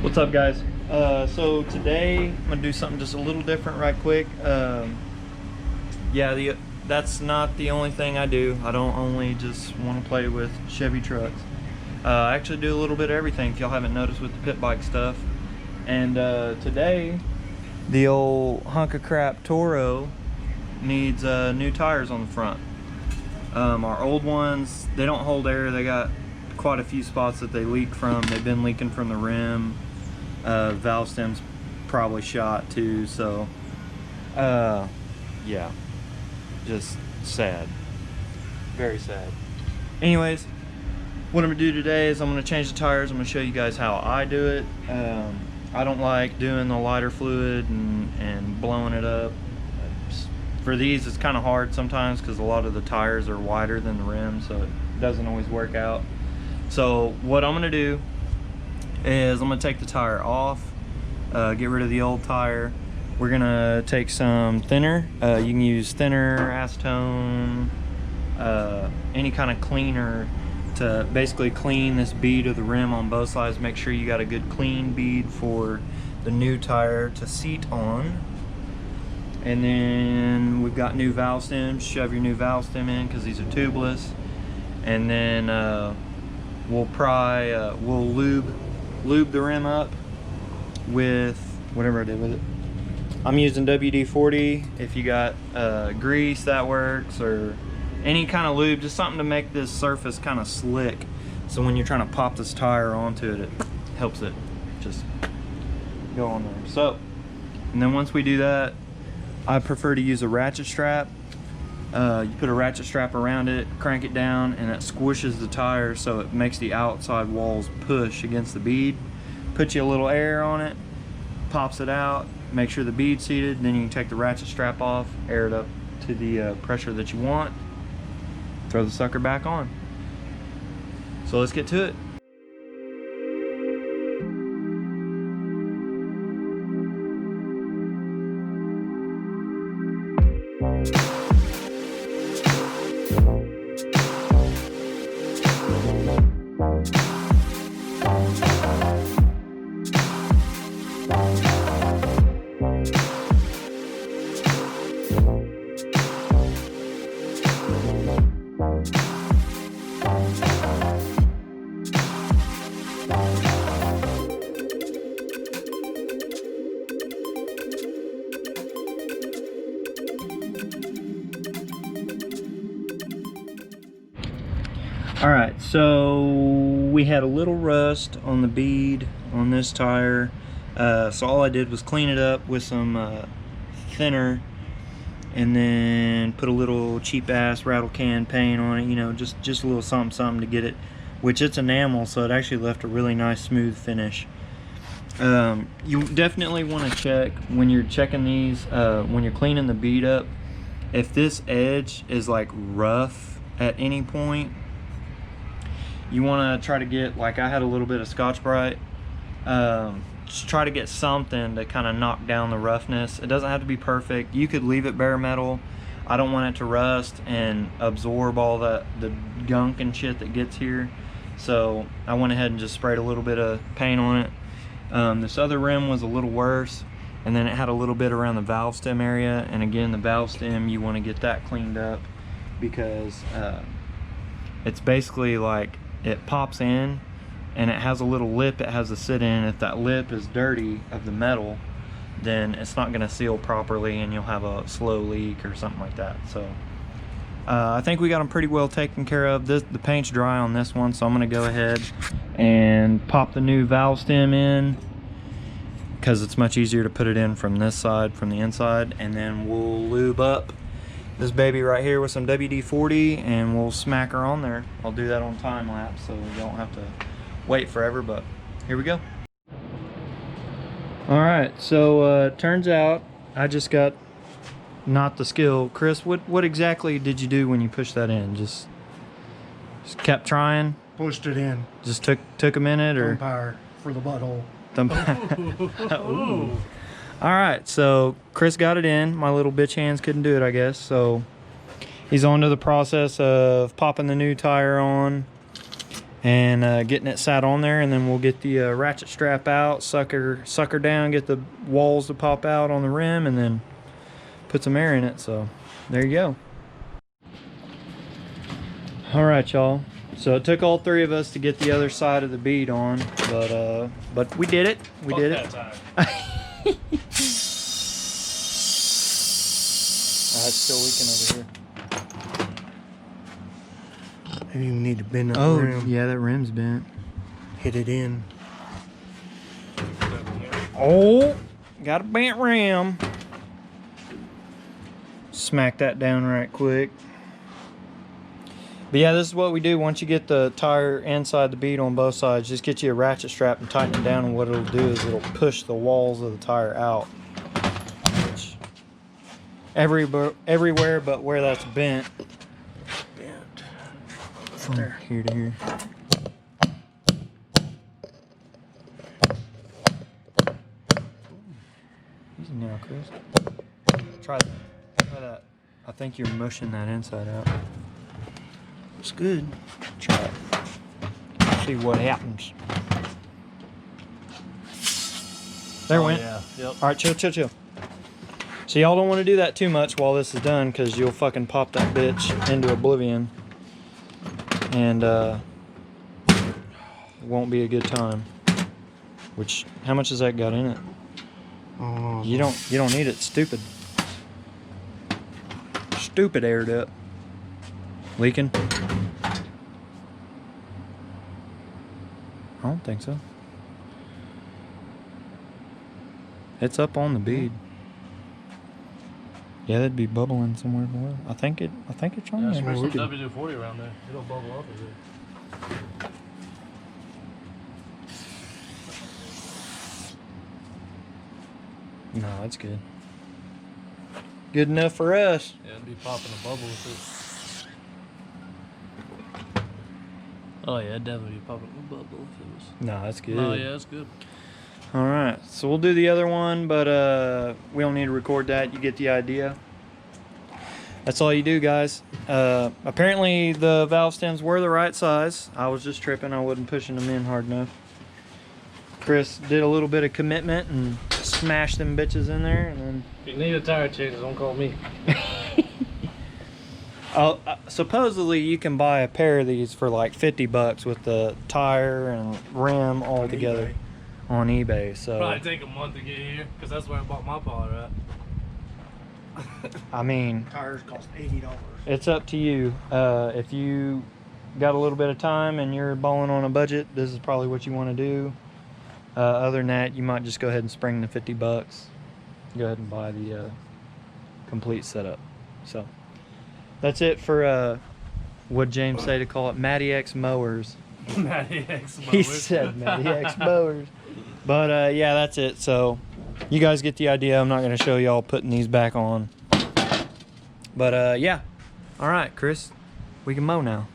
What's up, guys? So today I'm gonna do something just a little different right quick. That's not the only thing I do. I don't only just want to play with Chevy trucks. I actually do a little bit of everything, if y'all haven't noticed, with the pit bike stuff. And today the old hunk of crap Toro needs new tires on the front. Our old ones, they don't hold air. They got quite a few spots that they leak from. They've been leaking from the rim. Valve stem's probably shot too, so yeah, just sad, very sad. Anyways, what I'm gonna do today is I'm gonna change the tires. I'm gonna show you guys how I do it. I don't like doing the lighter fluid and blowing it up. For these, it's kind of hard sometimes because a lot of the tires are wider than the rim, so it doesn't always work out. So what I'm gonna do is I'm gonna take the tire off, get rid of the old tire. We're gonna take some thinner. You can use thinner, acetone, any kind of cleaner to basically clean this bead of the rim on both sides. Make sure you got a good clean bead for the new tire to seat on. And then we've got new valve stems. Shove your new valve stem in because these are tubeless. And then we'll lube the rim up with whatever I did with it. I'm using WD-40. If you got grease, that works, or any kind of lube, just something to make this surface kind of slick, so when you're trying to pop this tire onto it, it helps it just go on there. So, and then once we do that, I prefer to use a ratchet strap. You put a ratchet strap around it, crank it down, and it squishes the tire so it makes the outside walls push against the bead. Put you a little air on it, pops it out, make sure the bead's seated, then you can take the ratchet strap off, air it up to the pressure that you want, throw the sucker back on. So let's get to it. Alright, so we had a little rust on the bead on this tire, so all I did was clean it up with some thinner, and then put a little cheap ass rattle can paint on it, you know, just a little something to get it, which it's enamel, so it actually left a really nice smooth finish. You definitely want to check when you're checking these, when you're cleaning the bead up, if this edge is like rough at any point. You want to try to get, like I had a little bit of Scotch-Brite, just try to get something to kind of knock down the roughness. It doesn't have to be perfect. You could leave it bare metal. I don't want it to rust and absorb all the gunk and shit that gets here. So I went ahead and just sprayed a little bit of paint on it. This other rim was a little worse, and then it had a little bit around the valve stem area. And again, the valve stem, you want to get that cleaned up because it's basically like, it pops in and it has a little lip it has to sit in. If that lip is dirty of the metal, then it's not going to seal properly and you'll have a slow leak or something like that. So I think we got them pretty well taken care of. The paint's dry on this one, so I'm going to go ahead and pop the new valve stem in because it's much easier to put it in from this side, from the inside, and then we'll lube up this baby right here with some WD-40 and we'll smack her on there. I'll do that on time lapse so we don't have to wait forever, but here we go. Alright, so turns out I just got not the skill. Chris, what exactly did you do when you pushed that in? Just kept trying? Pushed it in. Just took a minute, or? Umpire for the butthole. Ooh. All right, so Chris got it in. My little bitch hands couldn't do it, I guess. So he's on to the process of popping the new tire on. and getting it sat on there, and then we'll get the ratchet strap out, sucker down, get the walls to pop out on the rim, and then put some air in it. So there you go. All right, y'all. So it took all three of us to get the other side of the bead on, but we did it. We did it. It's still leaking over here. I didn't even need to bend that rim. Oh, yeah, that rim's bent. Hit it in. Oh, got a bent rim. Smack that down right quick. But yeah, this is what we do once you get the tire inside the bead on both sides. Just get you a ratchet strap and tighten it down, and what it'll do is it'll push the walls of the tire out. Which, everywhere but where that's bent. From here to here. Easy now, Chris. Try that. I think you're mushing that inside out. It's good. Try it. See what happens. There it went. Yeah. Yep. All right, chill. So y'all don't want to do that too much while this is done, because you'll fucking pop that bitch into oblivion, and it won't be a good time. Which, how much has that got in it? Oh. You don't need it. Stupid aired up. Leaking? I don't think so. It's up on the bead. Yeah, that'd be bubbling somewhere below. I think it's on Yeah, there. spray some WD-40 around there. It'll bubble up a bit. No, that's good. Good enough for us. Yeah, it'd be popping a bubble with it. Oh yeah, it'd definitely be popping a bubble if it was. No, that's good. Oh yeah, that's good. All right, so we'll do the other one, but we don't need to record that. You get the idea. That's all you do, guys. Apparently the valve stems were the right size. I was just tripping. I wasn't pushing them in hard enough. Chris did a little bit of commitment and smashed them bitches in there, and then... If you need a tire change, don't call me. Supposedly you can buy a pair of these for like $50 with the tire and rim all together on eBay. So Probably take a month to get here, because that's where I bought my power at. I mean, Tires cost $80. it's up to you. If you got a little bit of time and you're balling on a budget, this is probably what you want to do. Other than that, you might just go ahead and spring the $50. Go ahead and buy the complete setup. So that's it for what James say to call it, MattyXMowers. MattyXMowers. He said MattyXMowers. But yeah, that's it. So you guys get the idea. I'm not going to show y'all putting these back on. But yeah. All right, Chris, we can mow now.